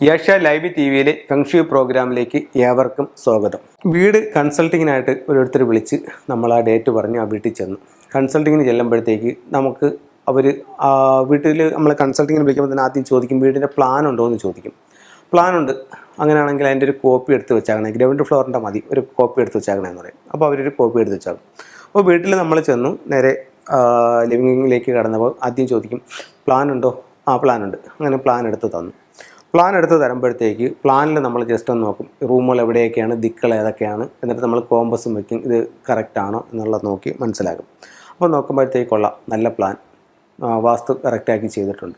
Asia live T വിയിലെ feng shui പ്രോഗ്രാമിലേക്ക് ഏവർക്കും സ്വാഗതം. വീട് കൺസൾട്ടിങ്ങിനായിട്ട് ഓരോരുത്തർ വിളിച്ച് നമ്മൾ ആ ഡേറ്റ് പറഞ്ഞ് ആ വീട്ടിൽ ചെന്നു. കൺസൾട്ടിങ്ങിന് ചെല്ലുമ്പോഴത്തേക്ക് നമുക്ക് അവർ വീട്ടിൽ നമ്മൾ കൺസൾട്ടിങ്ങിന് വിളിക്കുമ്പോൾ തന്നെ ആദ്യം ചോദിക്കും വീടിൻ്റെ പ്ലാൻ ഉണ്ടോ എന്ന് ചോദിക്കും. പ്ലാൻ ഉണ്ട്, അങ്ങനെയാണെങ്കിൽ അതിൻ്റെ ഒരു കോപ്പി എടുത്ത് വെച്ചാകണേ, ഗ്രൗണ്ട് ഫ്ലോറിൻ്റെ മതി, ഒരു കോപ്പി എടുത്ത് വെച്ചാകണമെന്ന് പറയും. അപ്പോൾ അവരൊരു കോപ്പി എടുത്ത് വെച്ചാകും. അപ്പോൾ വീട്ടിൽ നമ്മൾ ചെന്നു, നേരെ ലിവിങ്ങിലേക്ക് കടന്നപ്പോൾ ആദ്യം ചോദിക്കും പ്ലാൻ ഉണ്ടോ? ആ പ്ലാൻ ഉണ്ട്. അങ്ങനെ പ്ലാൻ എടുത്ത് തന്നു. പ്ലാൻ എടുത്ത് തരുമ്പോഴത്തേക്ക് പ്ലാനിൽ നമ്മൾ ജസ്റ്റ് ഒന്ന് നോക്കും, റൂമുകൾ എവിടെയൊക്കെയാണ്, ദിക്കുകൾ ഏതൊക്കെയാണ്, എന്നിട്ട് നമ്മൾ കോമ്പസും വയ്ക്കും, ഇത് കറക്റ്റാണോ എന്നുള്ളത് നോക്കി മനസ്സിലാകും. അപ്പോൾ നോക്കുമ്പോഴത്തേക്കുള്ള നല്ല പ്ലാൻ, വാസ്തു കറക്റ്റാക്കി ചെയ്തിട്ടുണ്ട്.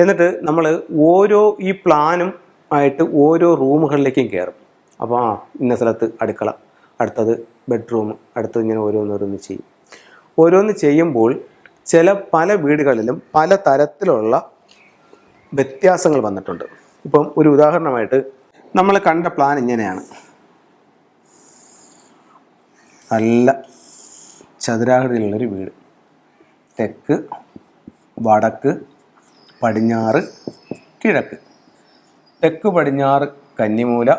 എന്നിട്ട് നമ്മൾ ഓരോ ഈ പ്ലാനും ആയിട്ട് ഓരോ റൂമുകളിലേക്കും കയറും. അപ്പോൾ ഇന്ന സ്ഥലത്ത് അടുക്കള, അടുത്തത് ബെഡ്റൂം, അടുത്തത് ഇങ്ങനെ ഓരോന്നോരോന്ന് ചെയ്യും. ഓരോന്ന് ചെയ്യുമ്പോൾ പല വീടുകളിലും പല തരത്തിലുള്ള വ്യത്യാസങ്ങൾ വന്നിട്ടുണ്ട്. ഇപ്പം ഒരു ഉദാഹരണമായിട്ട് നമ്മൾ കണ്ട പ്ലാൻ ഇങ്ങനെയാണ്. നല്ല ചതുരാകൃതിയിലുള്ളൊരു വീട്, തെക്ക്, വടക്ക്, പടിഞ്ഞാറ്, കിഴക്ക്. തെക്ക് പടിഞ്ഞാറ് കന്നിമൂല,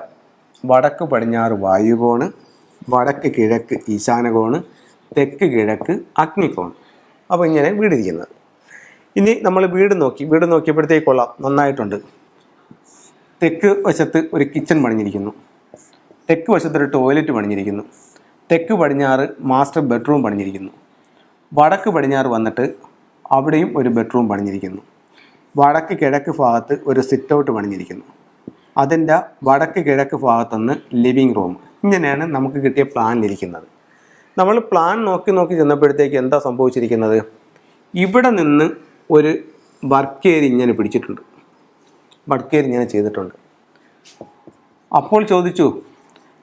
വടക്ക് പടിഞ്ഞാറ് വായുകോണ്, വടക്ക് കിഴക്ക് ഈശാനകോണ്, തെക്ക് കിഴക്ക് അഗ്നികോണ്. അപ്പോൾ ഇങ്ങനെ വീടിരിക്കുന്നത്. ഇനി നമ്മൾ വീട് നോക്കിയപ്പോഴത്തേക്കുള്ള നന്നായിട്ടുണ്ട്. തെക്ക് വശത്ത് ഒരു കിച്ചൺ പണിഞ്ഞിരിക്കുന്നു, തെക്ക് വശത്തൊരു ടോയ്ലറ്റ് പണിഞ്ഞിരിക്കുന്നു, തെക്ക് പടിഞ്ഞാറ് മാസ്റ്റർ ബെഡ്റൂം പണിഞ്ഞിരിക്കുന്നു, വടക്ക് പടിഞ്ഞാറ് വന്നിട്ട് അവിടെയും ഒരു ബെഡ്റൂം പണിഞ്ഞിരിക്കുന്നു, വടക്ക് കിഴക്ക് ഭാഗത്ത് ഒരു സിറ്റ് ഔട്ട് പണിഞ്ഞിരിക്കുന്നു, അതിൻ്റെ വടക്ക് കിഴക്ക് ഭാഗത്തുനിന്ന് ലിവിങ് റൂം. ഇങ്ങനെയാണ് നമുക്ക് കിട്ടിയ പ്ലാനിലിരിക്കുന്നത്. നമ്മൾ പ്ലാൻ നോക്കി ചെന്നപ്പോഴത്തേക്ക് എന്താ സംഭവിച്ചിരിക്കുന്നത്? ഇവിടെ നിന്ന് ഒരു വർക്ക് ഏരിയ ഇങ്ങനെ പിടിച്ചിട്ടുണ്ട്, വർക്ക് ഏരിയ ഇങ്ങനെ ചെയ്തിട്ടുണ്ട്. അപ്പോൾ ചോദിച്ചു,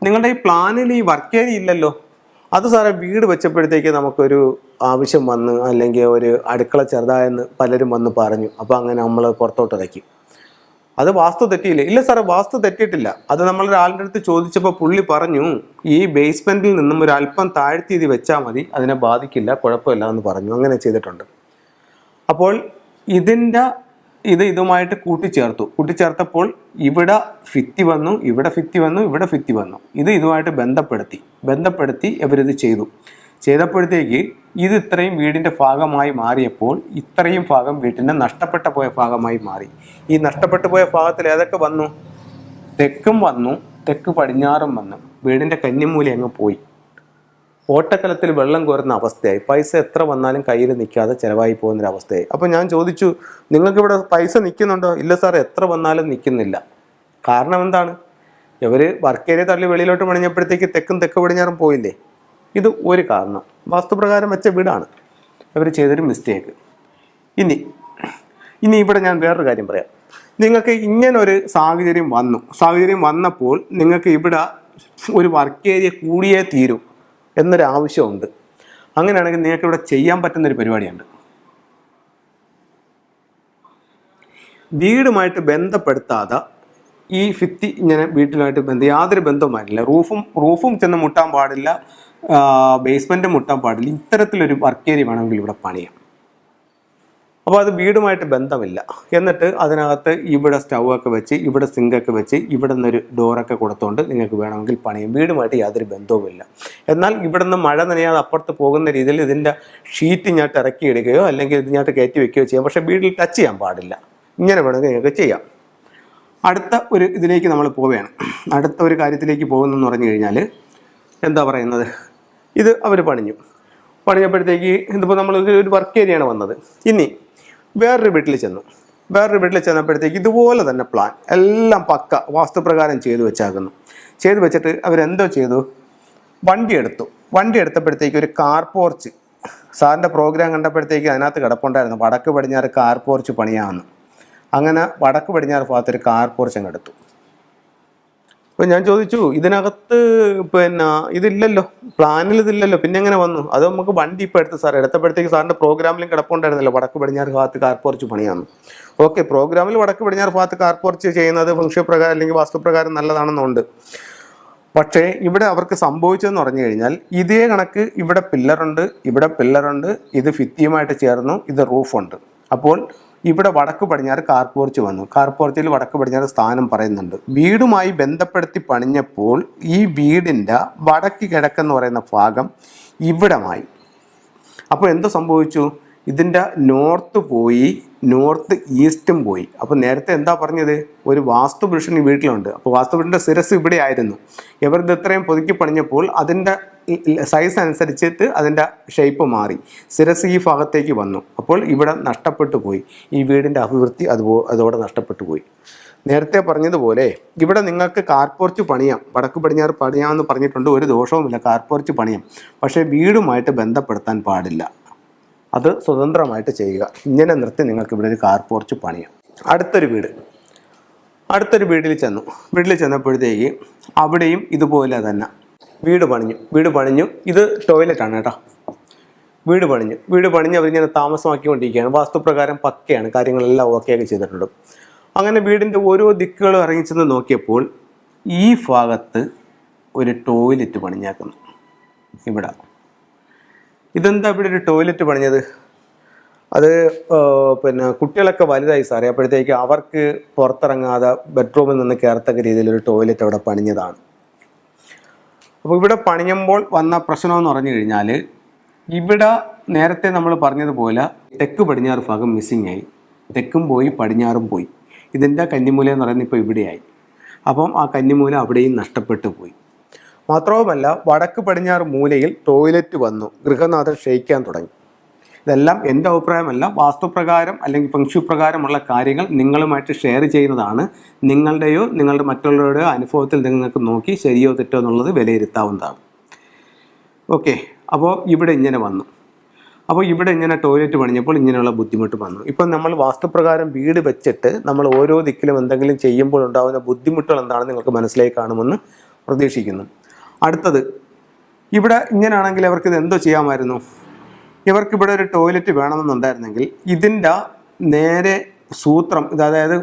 നിങ്ങളുടെ ഈ പ്ലാനിൽ ഈ വർക്ക് ഏരിയ ഇല്ലല്ലോ. അത് സാറേ വീട് വെച്ചപ്പോഴത്തേക്ക് നമുക്കൊരു ആവശ്യം വന്ന്, അല്ലെങ്കിൽ ഒരു അടുക്കള ചെറുതായെന്ന് പലരും വന്ന് പറഞ്ഞു, അപ്പോൾ അങ്ങനെ നമ്മൾ പുറത്തോട്ട് ഇറക്കി. അത് വാസ്തു തെറ്റിയില്ലേ? ഇല്ല സാറേ, വാസ്തു തെറ്റിയിട്ടില്ല. അത് നമ്മളൊരാളുടെ അടുത്ത് ചോദിച്ചപ്പോൾ പുള്ളി പറഞ്ഞു ഈ ബേസ്മെൻറ്റിൽ നിന്നും ഒരു അല്പം താഴ്ത്തി ഇത് വെച്ചാൽ മതി, അതിനെ ബാധിക്കില്ല, കുഴപ്പമില്ല എന്ന് പറഞ്ഞു. അങ്ങനെ ചെയ്തിട്ടുണ്ട്. അപ്പോൾ ഇതുമായിട്ട് കൂട്ടിച്ചേർത്തപ്പോൾ ഇവിടെ ഭിത്തി വന്നു, ഇവിടെ ഭിത്തി വന്നു, ഇവിടെ ഭിത്തി വന്നു. ഇതുമായിട്ട് ബന്ധപ്പെടുത്തി ഇവരിത് ചെയ്തപ്പോഴത്തേക്ക് ഇത് ഇത്രയും വീടിൻ്റെ ഭാഗമായി മാറിയപ്പോൾ ഇത്രയും ഭാഗം വീട്ടിൻ്റെ നഷ്ടപ്പെട്ടു പോയ ഭാഗമായി മാറി. ഈ നഷ്ടപ്പെട്ടു പോയ ഭാഗത്തിൽ ഏതൊക്കെ വന്നു? തെക്കും വന്നു, തെക്ക് പടിഞ്ഞാറും വന്നു. വീടിൻ്റെ കന്നിമൂല അങ്ങ് പോയി. ഓട്ടക്കലത്തിൽ വെള്ളം കോരുന്ന അവസ്ഥയായി. പൈസ എത്ര വന്നാലും കയ്യിൽ നിൽക്കാതെ ചിലവായി പോകുന്നൊരവസ്ഥയായി. അപ്പോൾ ഞാൻ ചോദിച്ചു, നിങ്ങൾക്കിവിടെ പൈസ നിൽക്കുന്നുണ്ടോ? ഇല്ല സാർ, എത്ര വന്നാലും നിൽക്കുന്നില്ല. കാരണം എന്താണ്? ഇവർ വർക്ക് ഏരിയ തള്ളി വെളിയിലോട്ട് പണിഞ്ഞപ്പോഴത്തേക്ക് തെക്ക് പടിഞ്ഞാറും പോയില്ലേ? ഇത് ഒരു കാരണം. വാസ്തുപ്രകാരം വെച്ച വീടാണ്, അവർ ചെയ്തൊരു മിസ്റ്റേക്ക്. ഇനി ഇവിടെ ഞാൻ വേറൊരു കാര്യം പറയാം. നിങ്ങൾക്ക് ഇങ്ങനൊരു സാഹചര്യം വന്നപ്പോൾ നിങ്ങൾക്ക് ഇവിടെ ഒരു വർക്ക് ഏരിയ കൂടിയേ തീരും എന്നൊരു ആവശ്യമുണ്ട്. അങ്ങനെയാണെങ്കിൽ നിങ്ങൾക്ക് ഇവിടെ ചെയ്യാൻ പറ്റുന്നൊരു പരിപാടിയുണ്ട്. വീടുമായിട്ട് ബന്ധപ്പെടുത്താതെ ഈ ഭിത്തി ഇങ്ങനെ വീട്ടിലായിട്ട് യാതൊരു ബന്ധവും പാടില്ല. റൂഫും ചെന്ന് മുട്ടാൻ പാടില്ല, ബേസ്മെൻറ്റ് മുട്ടാൻ പാടില്ല. ഇത്തരത്തിലൊരു വർക്ക് ഏരിയ വേണമെങ്കിൽ ഇവിടെ പണിയാം. അപ്പോൾ അത് വീടുമായിട്ട് ബന്ധമില്ല. എന്നിട്ട് അതിനകത്ത് ഇവിടെ സ്റ്റൗവൊക്കെ വെച്ച്, ഇവിടെ സിങ്കൊക്കെ വെച്ച്, ഇവിടെ നിന്നൊരു ഡോറൊക്കെ കൊടുത്തുകൊണ്ട് നിങ്ങൾക്ക് വേണമെങ്കിൽ പണിയാം. വീടുമായിട്ട് യാതൊരു ബന്ധവുമില്ല. എന്നാൽ ഇവിടെ നിന്ന് മഴ നനയാതെ അപ്പുറത്ത് പോകുന്ന രീതിയിൽ ഇതിൻ്റെ ഷീറ്റ് ഇങ്ങോട്ട് ഇറക്കിയിടുകയോ അല്ലെങ്കിൽ ഇതിങ്ങോട്ട് കയറ്റി വെക്കുകയോ ചെയ്യാം. പക്ഷേ വീട്ടിൽ ടച്ച് ചെയ്യാൻ പാടില്ല. ഇങ്ങനെ വേണമെങ്കിൽ നിങ്ങൾക്ക് ചെയ്യാം. അടുത്ത ഒരു ഇതിലേക്ക് നമ്മൾ പോവുകയാണ്. അടുത്ത ഒരു കാര്യത്തിലേക്ക് പോകുന്നതെന്ന് പറഞ്ഞു കഴിഞ്ഞാൽ എന്താ പറയുന്നത്, ഇത് അവർ പണിഞ്ഞപ്പോഴത്തേക്ക് ഇതിപ്പോൾ നമ്മൾ ഒരു വർക്ക് ഏരിയയാണ് വന്നത്. ഇനി വേറൊരു വീട്ടിൽ ചെന്നപ്പോഴത്തേക്ക് ഇതുപോലെ തന്നെ പ്ലാൻ എല്ലാം പക്ക വാസ്തുപ്രകാരം ചെയ്തു വെച്ചിട്ട് അവരെന്തോ ചെയ്തു, വണ്ടി എടുത്തപ്പോഴത്തേക്ക് ഒരു കാർ പോർച്ച്, സാറിൻ്റെ പ്രോഗ്രാം കണ്ടപ്പോഴത്തേക്ക് അതിനകത്ത് കിടപ്പുണ്ടായിരുന്നു വടക്ക് പടിഞ്ഞാറ് കാർ പോർച്ച് പണിയാമെന്ന്. അങ്ങനെ വടക്ക് പടിഞ്ഞാറ് ഭാഗത്തൊരു കാർ പോർച്ച് അങ്ങ് എടുത്തു. അപ്പോൾ ഞാൻ ചോദിച്ചു, ഇതിനകത്ത് ഇതില്ലല്ലോ, പ്ലാനിൽ ഇതില്ലല്ലോ, പിന്നെ എങ്ങനെ വന്നു? അത് നമുക്ക് വണ്ടി ഇപ്പോൾ എടുത്തപ്പോഴത്തേക്ക് സാറിൻ്റെ പ്രോഗ്രാമിലും കിടപ്പുണ്ടായിരുന്നല്ലോ വടക്ക് പടിഞ്ഞാറ് ഭാഗത്ത് കാർ പോർച്ച് പണിയാമെന്ന്. ഓക്കെ, പ്രോഗ്രാമിൽ വടക്ക് പടിഞ്ഞാറ് ഭാഗത്ത് കാർ പോർച്ച് ചെയ്യുന്നത് ഫംഗ്ഷൻ പ്രകാരം അല്ലെങ്കിൽ വാസ്തുപ്രകാരം നല്ലതാണെന്നുണ്ട്. പക്ഷേ ഇവിടെ അവർക്ക് സംഭവിച്ചതെന്ന് പറഞ്ഞു കഴിഞ്ഞാൽ ഇതേ കണക്ക് ഇവിടെ പില്ലറുണ്ട്, ഇത് ഭിത്തിയുമായിട്ട് ചേർന്നു, ഇത് റൂഫുണ്ട്. അപ്പോൾ ഇവിടെ വടക്ക് പടിഞ്ഞാറ് കാർ പോർച്ച് വന്നു. കാർ പോർച്ചിൽ വടക്ക് പടിഞ്ഞാറ് സ്ഥാനം പറയുന്നുണ്ട്. വീടുമായി ബന്ധപ്പെടുത്തി പണിഞ്ഞപ്പോൾ ഈ വീടിൻ്റെ വടക്ക് കിഴക്കെന്ന് പറയുന്ന ഭാഗം ഇവിടമായി. അപ്പോൾ എന്ത് സംഭവിച്ചു? ഇതിൻ്റെ നോർത്ത് പോയി, നോർത്ത് ഈസ്റ്റും പോയി. അപ്പോൾ നേരത്തെ എന്താ പറഞ്ഞത്? ഒരു വാസ്തുപുരുഷൻ ഈ വീട്ടിലുണ്ട്. അപ്പോൾ വാസ്തുപുരുഷൻ്റെ ശിരസ് ഇവിടെ ആയിരുന്നു. ഇവരിത് ഇത്രയും പുതുക്കി പണിഞ്ഞപ്പോൾ അതിൻ്റെ സൈസ് അനുസരിച്ചിട്ട് അതിൻ്റെ ഷേപ്പ് മാറി. ശിരസ് ഈ ഭാഗത്തേക്ക് വന്നു. അപ്പോൾ ഇവിടെ നഷ്ടപ്പെട്ടു പോയി. ഈ വീടിൻ്റെ അഭിവൃദ്ധി അതോടെ നഷ്ടപ്പെട്ടു പോയി. നേരത്തെ പറഞ്ഞതുപോലെ ഇവിടെ നിങ്ങൾക്ക് കാർപോർച്ച് പണിയാം, വടക്ക് പടിഞ്ഞാറ് പണിയാമെന്ന് പറഞ്ഞിട്ടുണ്ട്. ഒരു ദോഷവുമില്ല, കാർപോർച്ച് പണിയാം. പക്ഷേ വീടുമായിട്ട് ബന്ധപ്പെടുത്താൻ പാടില്ല. അത് സ്വതന്ത്രമായിട്ട് ചെയ്യുക. ഇങ്ങനെ നിർത്തി നിങ്ങൾക്ക് ഇവിടെ ഒരു കാർ പോർച്ച് പണിയാം. അടുത്തൊരു വീട്ടിൽ ചെന്നപ്പോഴത്തേക്ക് അവിടെയും ഇതുപോലെ തന്നെ വീട് പണിഞ്ഞു. ഇത് ടോയ്ലറ്റാണ് കേട്ടോ. വീട് പണിഞ്ഞ് അവരിങ്ങനെ താമസമാക്കിക്കൊണ്ടിരിക്കുകയാണ്. വാസ്തുപ്രകാരം പക്കയാണ്, കാര്യങ്ങളെല്ലാം ഓക്കെയൊക്കെ ചെയ്തിട്ടുണ്ട്. അങ്ങനെ വീടിൻ്റെ ഓരോ ദിക്കുകളും ഇറങ്ങിച്ചെന്ന് നോക്കിയപ്പോൾ ഈ ഭാഗത്ത് ഒരു ടോയ്ലറ്റ് പണിഞ്ഞേക്കുന്നു. ഇവിടെ ഇതെന്താ ഇവിടെ ഒരു ടോയ്ലറ്റ് പണിഞ്ഞത്? അത് കുട്ടികളൊക്കെ വലുതായി സാറേ, അപ്പോഴത്തേക്ക് അവർക്ക് പുറത്തിറങ്ങാതെ ബെഡ്റൂമിൽ നിന്ന് കയറത്തക്ക രീതിയിലൊരു ടോയ്ലറ്റ് അവിടെ പണിഞ്ഞതാണ്. അപ്പോൾ ഇവിടെ പണിയുമ്പോൾ വന്ന പ്രശ്നമെന്ന് പറഞ്ഞു കഴിഞ്ഞാൽ, ഇവിടെ നേരത്തെ നമ്മൾ പറഞ്ഞതുപോലെ തെക്ക് പടിഞ്ഞാറ് ഭാഗം മിസ്സിങ് ആയി. തെക്കും പോയി പടിഞ്ഞാറും പോയി. ഇതിൻ്റെ കന്നിമൂല എന്ന് പറയുന്നത് ഇപ്പോൾ ഇവിടെയായി. അപ്പം ആ കന്നിമൂല അവിടെയും നഷ്ടപ്പെട്ടു പോയി. മാത്രവുമല്ല വടക്ക് പടിഞ്ഞാറ് മൂലയിൽ ടോയ്ലറ്റ് വന്നു. ഗൃഹനാഥൻ ക്ഷയിക്കാൻ തുടങ്ങി. ഇതെല്ലാം എൻ്റെ അഭിപ്രായമല്ല, വാസ്തുപ്രകാരം അല്ലെങ്കിൽ ഫെങ്ഷു പ്രകാരമുള്ള കാര്യങ്ങൾ നിങ്ങളുമായിട്ട് ഷെയർ ചെയ്യുന്നതാണ്. നിങ്ങളുടെയോ നിങ്ങളുടെ മറ്റുള്ളവരുടെയോ അനുഭവത്തിൽ നിങ്ങൾക്ക് നോക്കി ശരിയോ തെറ്റോ എന്നുള്ളത് വിലയിരുത്താവുന്നതാണ്. ഓക്കെ, അപ്പോൾ ഇവിടെ ഇങ്ങനെ വന്നു. അപ്പോൾ ഇവിടെ ഇങ്ങനെ ടോയ്ലറ്റ് പണിഞ്ഞപ്പോൾ ഇങ്ങനെയുള്ള ബുദ്ധിമുട്ട് വന്നു. ഇപ്പം നമ്മൾ വാസ്തുപ്രകാരം വീട് വെച്ചിട്ട് നമ്മൾ ഓരോ ദിക്കിലും എന്തെങ്കിലും ചെയ്യുമ്പോൾ ഉണ്ടാകുന്ന ബുദ്ധിമുട്ടുകൾ എന്താണെന്ന് നിങ്ങൾക്ക് മനസ്സിലായി കാണുമെന്ന് പ്രതീക്ഷിക്കുന്നു. അടുത്തത്, ഇവിടെ ഇങ്ങനെയാണെങ്കിൽ ഇവർക്കിത് എന്തോ ചെയ്യാമായിരുന്നു? ഇവർക്കിവിടെ ഒരു ടോയ്ലറ്റ് വേണമെന്നുണ്ടായിരുന്നെങ്കിൽ ഇതിൻ്റെ നേരെ സൂത്രം, അതായത്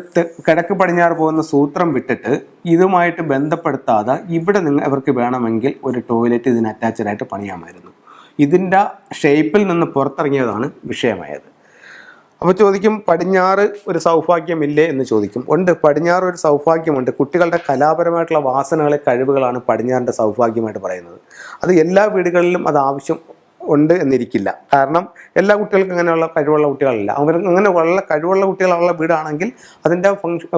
കിഴക്ക് പടിഞ്ഞാറ് പോകുന്ന സൂത്രം വിട്ടിട്ട് ഇതുമായിട്ട് ബന്ധപ്പെടുത്താതെ ഇവിടെ ഇവർക്ക് വേണമെങ്കിൽ ഒരു ടോയ്ലറ്റ് ഇതിന് അറ്റാച്ച്ഡായിട്ട് പണിയാമായിരുന്നു. ഇതിൻ്റെ ഷേപ്പിൽ നിന്ന് പുറത്തിറങ്ങിയതാണ് വിഷയമായത്. അപ്പോൾ ചോദിക്കും, പടിഞ്ഞാറ് ഒരു സൗഭാഗ്യമില്ലേ എന്ന് ചോദിക്കും. ഉണ്ട്, പടിഞ്ഞാറ് ഒരു സൗഭാഗ്യമുണ്ട്. കുട്ടികളുടെ കലാപരമായിട്ടുള്ള വാസനകളെ, കഴിവുകളാണ് പടിഞ്ഞാറിൻ്റെ സൗഭാഗ്യമായിട്ട് പറയുന്നത്. അത് എല്ലാ വീടുകളിലും അത് ആവശ്യം ഉണ്ട് എന്നിരിക്കില്ല. കാരണം എല്ലാ കുട്ടികൾക്കും അങ്ങനെയുള്ള കഴിവുള്ള കുട്ടികളല്ല. അങ്ങനെ ഉള്ള കഴിവുള്ള കുട്ടികളുള്ള വീടാണെങ്കിൽ അതിൻ്റെ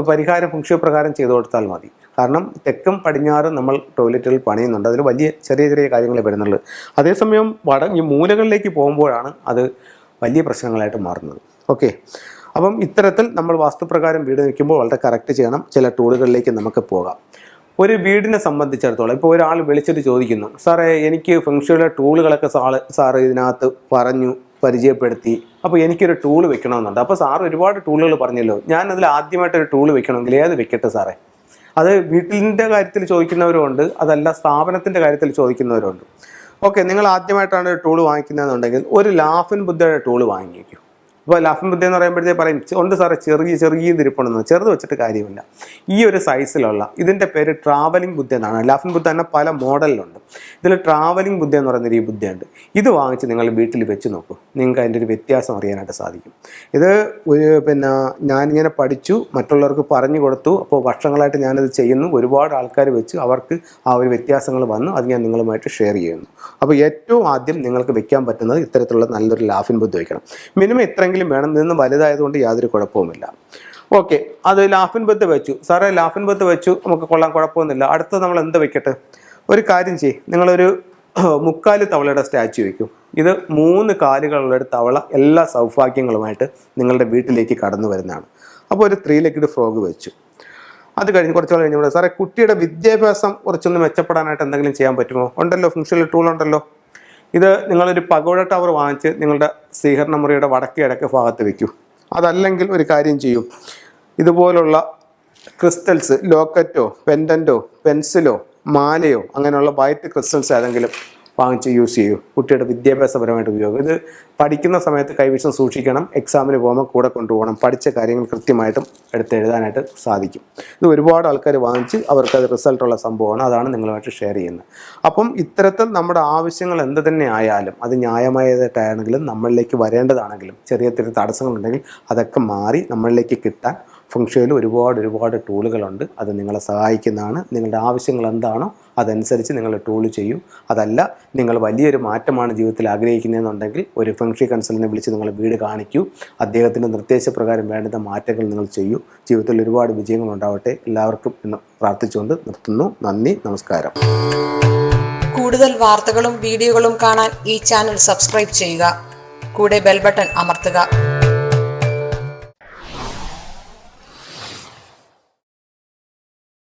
പരിഹാരം ഫംഗ്ഷൻ പ്രകാരം ചെയ്തു കൊടുത്താൽ മതി. കാരണം തെക്കും പടിഞ്ഞാറും നമ്മൾ ടോയ്ലറ്റുകൾ പണിയുന്നുണ്ട്. അതിൽ വലിയ ചെറിയ കാര്യങ്ങളെ വരുന്നുള്ളൂ. അതേസമയം ഈ മൂലകളിലേക്ക് പോകുമ്പോഴാണ് അത് വലിയ പ്രശ്നങ്ങളായിട്ട് മാറുന്നത്. ഓക്കെ, അപ്പം ഇത്തരത്തിൽ നമ്മൾ വാസ്തുപ്രകാരം വീട് വയ്ക്കുമ്പോൾ വളരെ കറക്റ്റ് ചെയ്യണം. ചില ടൂളുകളിലേക്ക് നമുക്ക് പോകാം. ഒരു വീടിനെ സംബന്ധിച്ചിടത്തോളം ഇപ്പോൾ ഒരാൾ വിളിച്ചിട്ട് ചോദിക്കുന്നു, സാറേ എനിക്ക് ഫെങ്ഷുയുടെ ടൂളുകളൊക്കെ സാറ് ഇതിനകത്ത് പറഞ്ഞു പരിചയപ്പെടുത്തി, അപ്പോൾ എനിക്കൊരു ടൂൾ വെക്കണമെന്നുണ്ട്. അപ്പോൾ സാറ് ഒരുപാട് ടൂളുകൾ പറഞ്ഞല്ലോ, ഞാനതിൽ ആദ്യമായിട്ടൊരു ടൂൾ വെക്കണമെങ്കിൽ ഏത് വെക്കട്ടെ സാറേ? അത് വീട്ടിൻ്റെ കാര്യത്തിൽ ചോദിക്കുന്നവരുണ്ട്, അതല്ല സ്ഥാപനത്തിൻ്റെ കാര്യത്തിൽ ചോദിക്കുന്നവരുണ്ട്. ഓക്കെ, നിങ്ങൾ ആദ്യമായിട്ടാണ് ഒരു ടൂൾ വാങ്ങിക്കുന്നതെന്നുണ്ടെങ്കിൽ ഒരു ലാഫിൻ ബുദ്ധയുടെ ടൂൾ വാങ്ങിക്കും. ഇപ്പോൾ ലാഫിൻ ബുദ്ധ എന്ന് പറയുമ്പോഴത്തേക്ക് പറയും, ഉണ്ട് സാറേ ചെറിയ തിരുപ്പണമെന്ന്. ചെറുത് വെച്ചിട്ട് കാര്യമില്ല. ഈ ഒരു സൈസിലുള്ള, ഇതിൻ്റെ പേര് ട്രാവലിംഗ് ബുദ്ധ എന്നാണ്. ലാഫിൻ ബുദ്ധ തന്നെ പല മോഡലിലുണ്ട്. ഇതിൽ ട്രാവലിംഗ് ബുദ്ധ എന്ന് പറയുന്നൊരു ഈ ബുദ്ധയുണ്ട്. ഇത് വാങ്ങിച്ച് നിങ്ങൾ വീട്ടിൽ വെച്ച് നോക്കൂ, നിങ്ങൾക്ക് അതിൻ്റെ ഒരു വ്യത്യാസം അറിയാനായിട്ട് സാധിക്കും. ഇത് ഞാനിങ്ങനെ പഠിച്ചു, മറ്റുള്ളവർക്ക് പറഞ്ഞു കൊടുത്തു. അപ്പോൾ വർഷങ്ങളായിട്ട് ഞാനത് ചെയ്യുന്നു. ഒരുപാട് ആൾക്കാർ വെച്ച് അവർക്ക് ആ ഒരു വ്യത്യാസങ്ങൾ വന്നു. അത് ഞാൻ നിങ്ങളുമായിട്ട് ഷെയർ ചെയ്യുന്നു. അപ്പോൾ ഏറ്റവും ആദ്യം നിങ്ങൾക്ക് വെക്കാൻ പറ്റുന്നത് ഇത്തരത്തിലുള്ള നല്ലൊരു ലാഫിൻ ബുദ്ധ വയ്ക്കണം. മിനിമം ഇത്രയെങ്കിലും വേണം. നിന്ന് വലുതായതുകൊണ്ട് യാതൊരു കുഴപ്പവുമില്ല. ഓക്കെ, അത് ലാഫിൻ ബുദ്ധ വെച്ചു. സാറേ ലാഫിൻ ബുദ്ധ വെച്ചു, നമുക്ക് കൊള്ളാൻ കുഴപ്പമൊന്നുമില്ല. അടുത്ത നമ്മൾ എന്ത് വെക്കട്ടെ? ഒരു കാര്യം ചെയ്യും, നിങ്ങളൊരു 3 തവളയുടെ സ്റ്റാച്ചു വയ്ക്കും. ഇത് 3 കാലുകളുള്ള ഒരു തവള എല്ലാ സൗഭാഗ്യങ്ങളുമായിട്ട് നിങ്ങളുടെ വീട്ടിലേക്ക് കടന്നു വരുന്നതാണ്. അപ്പോൾ ഒരു 3 ലെഗ്ഡ് ഫ്രോഗ് വെച്ചു. അത് കഴിഞ്ഞ് കുറച്ച് നാൾ കഴിഞ്ഞപ്പോൾ, സാറേ കുട്ടിയുടെ വിദ്യാഭ്യാസം കുറച്ചൊന്ന് മെച്ചപ്പെടാനായിട്ട് എന്തെങ്കിലും ചെയ്യാൻ പറ്റുമോ? ഉണ്ടല്ലോ, ഫംഗ്ഷണൽ ടൂൾ ഉണ്ടല്ലോ. ഇത് നിങ്ങളൊരു പഗോഡ ടവർ വാങ്ങിച്ച് നിങ്ങളുടെ സ്വീകരണ മുറിയുടെ വടക്കേ കിഴക്ക് ഭാഗത്ത് വയ്ക്കൂ. അതല്ലെങ്കിൽ ഒരു കാര്യം ചെയ്യൂ, ഇതുപോലുള്ള ക്രിസ്റ്റൽസ്, ലോക്കറ്റോ പെൻഡൻറ്റോ പെൻസിലോ മാലയോ അങ്ങനെയുള്ള വൈറ്റ് ക്രിസ്റ്റൽസ് ഏതെങ്കിലും വാങ്ങിച്ച് യൂസ് ചെയ്യൂ. കുട്ടിയുടെ വിദ്യാഭ്യാസപരമായിട്ട് ഉപയോഗം. ഇത് പഠിക്കുന്ന സമയത്ത് കൈവശം സൂക്ഷിക്കണം. എക്സാമിന് പോകുമ്പോൾ കൂടെ കൊണ്ടുപോകണം. പഠിച്ച കാര്യങ്ങൾ കൃത്യമായിട്ടും എഴുതാനായിട്ട് സാധിക്കും. ഇത് ഒരുപാട് ആൾക്കാർ വാങ്ങിച്ച് അവർക്കത് റിസൾട്ടുള്ള സംഭവമാണ്. അതാണ് നിങ്ങളുമായിട്ട് ഷെയർ ചെയ്യുന്നത്. അപ്പം ഇത്തരത്തിൽ നമ്മുടെ ആവശ്യങ്ങൾ എന്ത് തന്നെ ആയാലും അത് ന്യായമായതായിട്ടാണെങ്കിലും നമ്മളിലേക്ക് വരേണ്ടതാണെങ്കിലും ചെറിയ ചെറിയ തടസ്സങ്ങളുണ്ടെങ്കിൽ അതൊക്കെ മാറി നമ്മളിലേക്ക് കിട്ടാൻ ഫെങ്ഷുയിൽ ഒരുപാട് ടൂളുകളുണ്ട്. അത് നിങ്ങളെ സഹായിക്കുന്നതാണ്. നിങ്ങളുടെ ആവശ്യങ്ങൾ എന്താണോ അതനുസരിച്ച് നിങ്ങൾ ടൂൾ ചെയ്യൂ. അതല്ല നിങ്ങൾ വലിയൊരു മാറ്റമാണ് ജീവിതത്തിൽ ആഗ്രഹിക്കുന്നതെന്നുണ്ടെങ്കിൽ ഒരു ഫെങ്ഷു കൺസൾട്ടന്റിനെ വിളിച്ച് നിങ്ങൾ വീട് കാണിക്കൂ. അദ്ദേഹത്തിൻ്റെ നിർദ്ദേശപ്രകാരം വേണ്ടുന്ന മാറ്റങ്ങൾ നിങ്ങൾ ചെയ്യൂ. ജീവിതത്തിൽ ഒരുപാട് വിജയങ്ങൾ ഉണ്ടാവട്ടെ. എല്ലാവർക്കും എന്ന് പ്രാർത്ഥിച്ചുകൊണ്ട് നിർത്തുന്നു. നന്ദി, നമസ്കാരം. കൂടുതൽ വാർത്തകളും വീഡിയോകളും കാണാൻ ഈ ചാനൽ സബ്സ്ക്രൈബ് ചെയ്യുക. കൂടെ ബെൽ ബട്ടൺ അമർത്തുക.